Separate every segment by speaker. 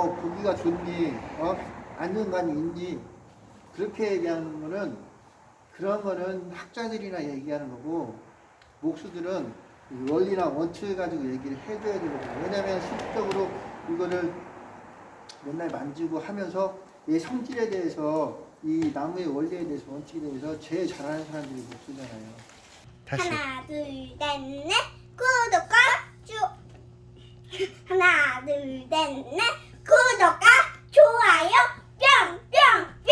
Speaker 1: 뭐 보기가 좋니, 안정감이 있니, 그렇게 얘기하는 거는, 그런 거는 학자들이나 얘기하는 거고, 목수들은 원리나 원칙을 가지고 얘기를 해줘야 되거든요. 왜냐면 실질적으로 이거를 맨날 만지고 하면서 이 성질에 대해서, 이 나무의 원리에 대해서, 원칙에 대해서 제일 잘하는 사람들이 목수잖아요. 다시.
Speaker 2: 하나, 둘, 셋, 넷. 구독과 하나, 둘, 셋, 넷. 구독과 좋아요 뿅뿅뿅.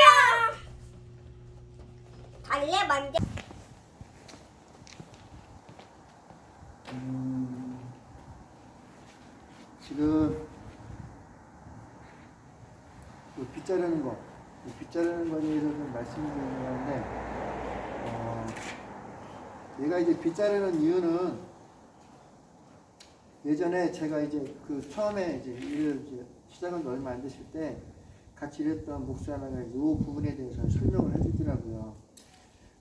Speaker 2: 달래 먼저.
Speaker 1: 지금 빗 자르는 거, 빗 자르는 거에 대해서 좀 말씀드리려고 하는데, 얘가 이제 빗 자르는 이유는, 예전에 제가 이제 그 처음에 이제 일을 이제 시작한 지 얼마 안 됐을 때 같이 일했던 목수 하나가 이 부분에 대해서 설명을 해주더라고요.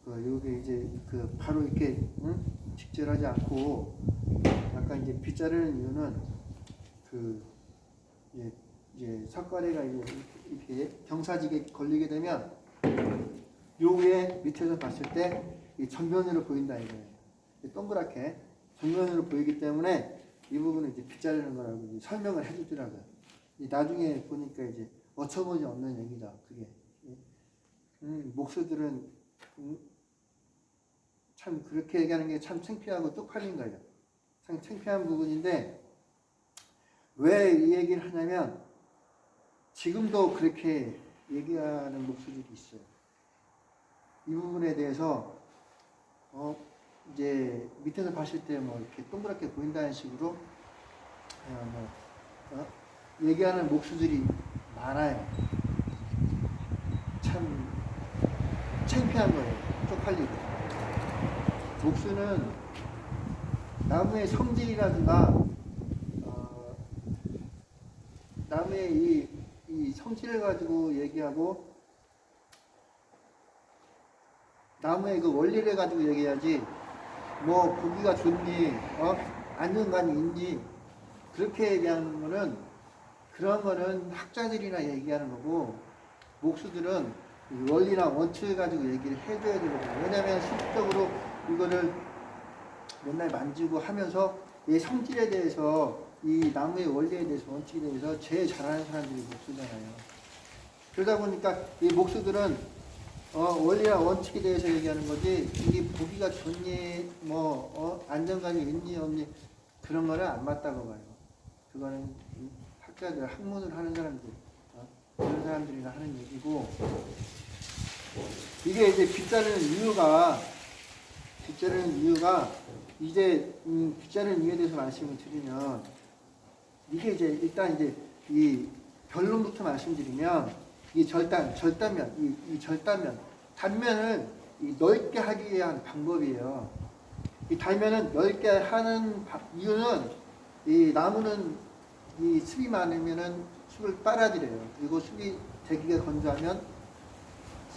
Speaker 1: 요게 이제 바로 이렇게 직절하지 않고 약간 이제 빗 자르는 이유는 이제 석가래가 이렇게 경사지게 걸리게 되면 요 위에 밑에서 봤을 때 이 전면으로 보인다 이거예요. 동그랗게 전면으로 보이기 때문에 이 부분은 이제 빗 자르는 거라고 이제 설명을 해주더라고요. 나중에 보니까 이제 어처구니 없는 얘기다 그게. 목수들은 참 그렇게 얘기하는 게 참 창피하고 쪽팔린 거예요. 참 창피한 부분인데, 왜 이 얘기를 하냐면 지금도 그렇게 얘기하는 목수들이 있어요. 이 부분에 대해서 이제 밑에서 봤을 때 뭐 이렇게 동그랗게 보인다는 식으로 얘기하는 목수들이 많아요. 참 창피한 거예요. 쪽팔리고. 목수는 나무의 성질이라든가 나무의 이 성질을 가지고 얘기하고 나무의 그 원리를 가지고 얘기하지, 뭐 보기가 좋니, 안정감이 있니, 그렇게 얘기하는 거는, 그런 거는 학자들이나 얘기하는 거고, 목수들은 원리나 원칙을 가지고 얘기를 해줘야 되거든요. 왜냐면 실질적으로 이거를 맨날 만지고 하면서 이 성질에 대해서, 이 나무의 원리에 대해서, 원칙에 대해서 제일 잘하는 사람들이 목수잖아요. 그러다 보니까 이 목수들은 원리나 원칙에 대해서 얘기하는 거지, 이게 보기가 좋니, 안정감이 있니, 없니, 그런 거는 안 맞다고 봐요. 그거는 학자들, 학문을 하는 사람들, 그런 사람들이나 하는 얘기고, 이게 이제 빗 자르는 이유가, 이제, 빗 자르는 이유에 대해서 말씀을 드리면, 이게 이제, 일단 이제, 이 결론부터 말씀드리면, 이 절단면, 이 절단면, 단면을 넓게 하기 위한 방법이에요. 이 단면은 넓게 하는 이유는, 이 나무는 이 습이 많으면은 습을 빨아들여요. 그리고 습이 대기가 건조하면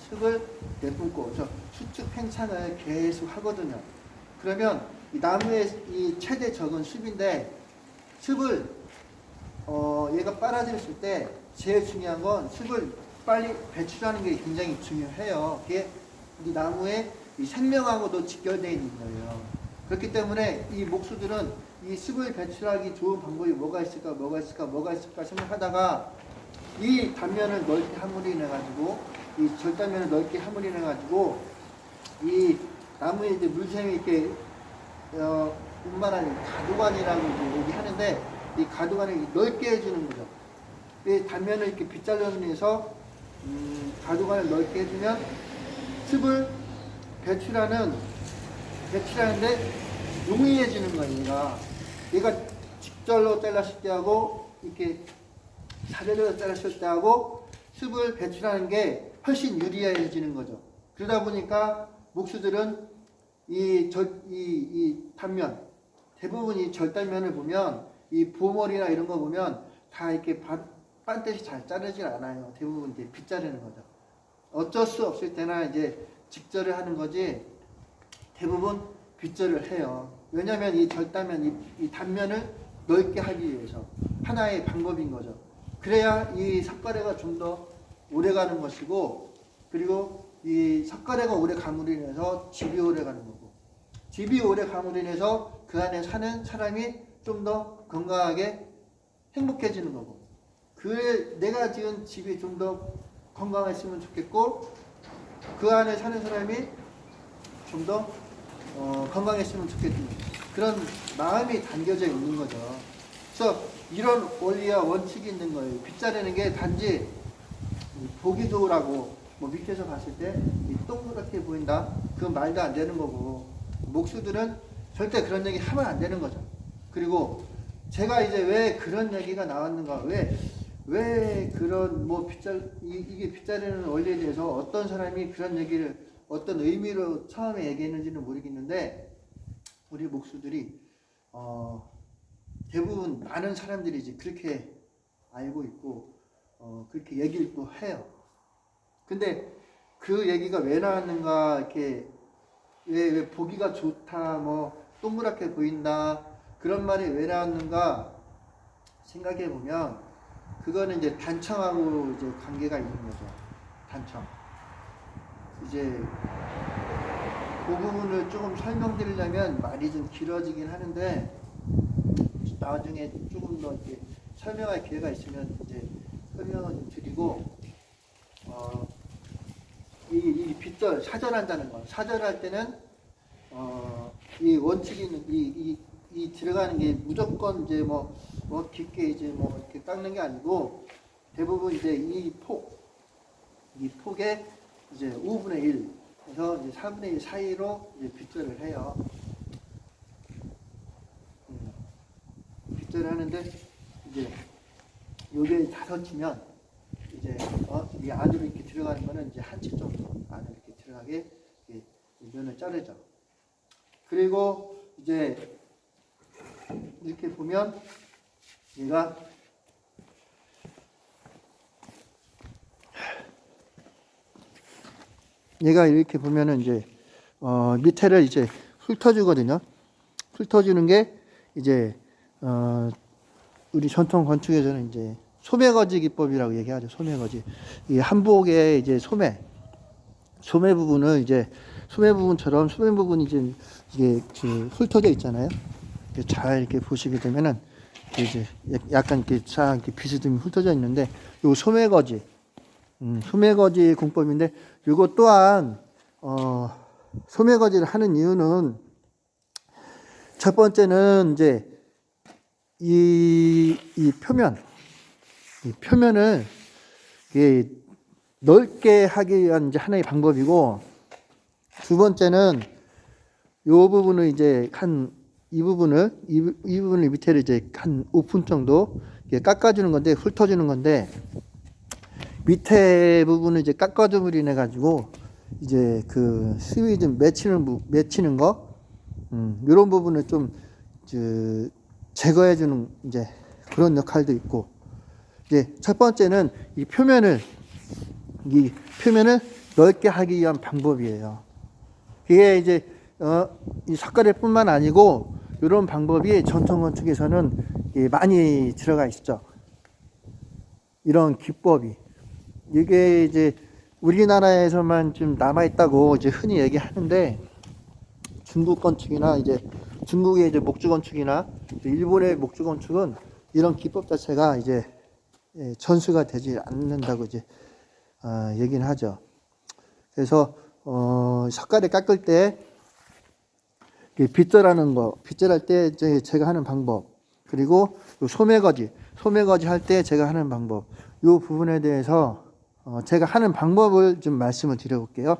Speaker 1: 습을 내뿜고, 수축 팽창을 계속 하거든요. 그러면 이 나무의 이 최대 적은 습인데, 습을 얘가 빨아들였을 때 제일 중요한 건 습을 빨리 배출하는 게 굉장히 중요해요. 그게 이 나무의 이 생명하고도 직결되어 있는 거예요. 그렇기 때문에 이 목수들은 이 습을 배출하기 좋은 방법이 뭐가 있을까 생각하다가 이 단면을 넓게 함으로인해가지고, 이 절단면을 넓게 함으로인해가지고 이 나무에 이제 물샘이 이렇게 운반하는 가두관이라고 이제 얘기하는데, 이 가두관을 넓게 해주는 거죠. 이 단면을 이렇게 빗잘라내서 가두관을 넓게 해주면 습을 배출하는데 용이해지는 거예요. 얘가 직절로 잘랐을 때하고 이렇게 사대로 잘랐을 때하고 습을 배출하는 게 훨씬 유리해지는 거죠. 그러다 보니까 목수들은 이 단면, 대부분 이 절단면을 보면, 이 보머리나 이런 거 보면 다 이렇게 반듯이 잘 자르질 않아요. 대부분 이제 빗 자르는 거죠. 어쩔 수 없을 때나 이제 직절을 하는 거지, 대부분 빗절을 해요. 왜냐하면 이 절단면, 이 단면을 넓게 하기 위해서 하나의 방법인 거죠. 그래야 이 석가래가 좀 더 오래 가는 것이고, 그리고 이 석가래가 오래 감으로 인해서 집이 오래 가는 거고, 집이 오래 감으로 인해서 그 안에 사는 사람이 좀 더 건강하게 행복해지는 거고, 그래 내가 지은 집이 좀 더 건강했으면 좋겠고, 그 안에 사는 사람이 좀 더 건강했으면 좋겠는 그런 마음이 담겨져 있는 거죠. 그래서 이런 원리와 원칙이 있는 거예요. 빗자르는 게 단지 보기도라고 뭐 밑에서 봤을 때 동그랗게 보인다, 그건 말도 안 되는 거고, 목수들은 절대 그런 얘기 하면 안 되는 거죠. 그리고 제가 이제 왜 그런 얘기가 나왔는가, 왜 그런 뭐 이게 빗자르는 원리에 대해서 어떤 사람이 그런 얘기를 어떤 의미로 처음에 얘기했는지는 모르겠는데, 우리 목수들이 대부분 많은 사람들이 이제 그렇게 알고 있고 그렇게 얘기를 또 해요. 근데 그 얘기가 왜 나왔는가, 이렇게 왜 보기가 좋다, 뭐 동그랗게 보인다, 그런 말이 왜 나왔는가 생각해 보면, 그거는 이제 단청하고 이제 관계가 있는 거죠. 단청. 이제 그 부분을 조금 설명드리려면 말이 좀 길어지긴 하는데, 나중에 조금 더 이렇게 설명할 기회가 있으면 이제 설명을 좀 드리고, 이 빗절 사절한다는 거, 사절할 때는 이 원칙이 있는 이 들어가는 게 무조건 이제 뭐 깊게 이제 뭐 이렇게 깎는 게 아니고, 대부분 이제 이 폭에 이제 5분의 1 그래서 이제 4분의 1 사이로 이제 빗절을 해요. 빗절을 하는데, 이제 요게 다 덧치면 이제 이 안으로 이렇게 들어가는 거는 이제 한 치 정도 안으로 이렇게 들어가게 면을 자르죠. 그리고 이제 이렇게 보면 얘가 이렇게 보면은 이제 밑에를 이제 훑어주거든요. 훑어주는 게 이제 우리 전통 건축에서는 이제 소매거지 기법이라고 얘기하죠. 소매거지. 이 한복의 이제 소매 부분을 이제 소매 부분이 이제 이게 훑어져 있잖아요. 잘 이렇게 보시게 되면은 이제 약간 이렇게 비스듬히 훑어져 있는데, 요 소매거지 공법인데, 요거 또한 소매거지를 하는 이유는, 첫 번째는 이제 이 표면을 넓게 하기 위한 이제 하나의 방법이고, 두 번째는 요 부분을 이제 이 부분을 밑에를 이제 한 5분 정도 깎아주는 건데, 훑어주는 건데, 밑에 부분을 이제 깎아줌으로 인해 가지고 이제 그 수위 좀 맺히는 거, 이런 부분을 좀 제거해주는 이제 그런 역할도 있고, 이제 첫 번째는 이 표면을 넓게 하기 위한 방법이에요. 이게 이제 이 석가래뿐만 아니고 이런 방법이 전통 건축에서는 많이 들어가 있죠. 이런 기법이, 이게 이제 우리나라에서만 좀 남아 있다고 이제 흔히 얘기하는데, 중국 건축이나 이제 중국의 이제 목조 건축이나 일본의 목조 건축은 이런 기법 자체가 이제 전수가 되지 않는다고 이제 얘기는 하죠. 그래서 석가래 깎을 때 빗절할 때 제가 하는 방법, 그리고 소매거지 할 때 제가 하는 방법, 이 부분에 대해서 제가 하는 방법을 좀 말씀을 드려볼게요.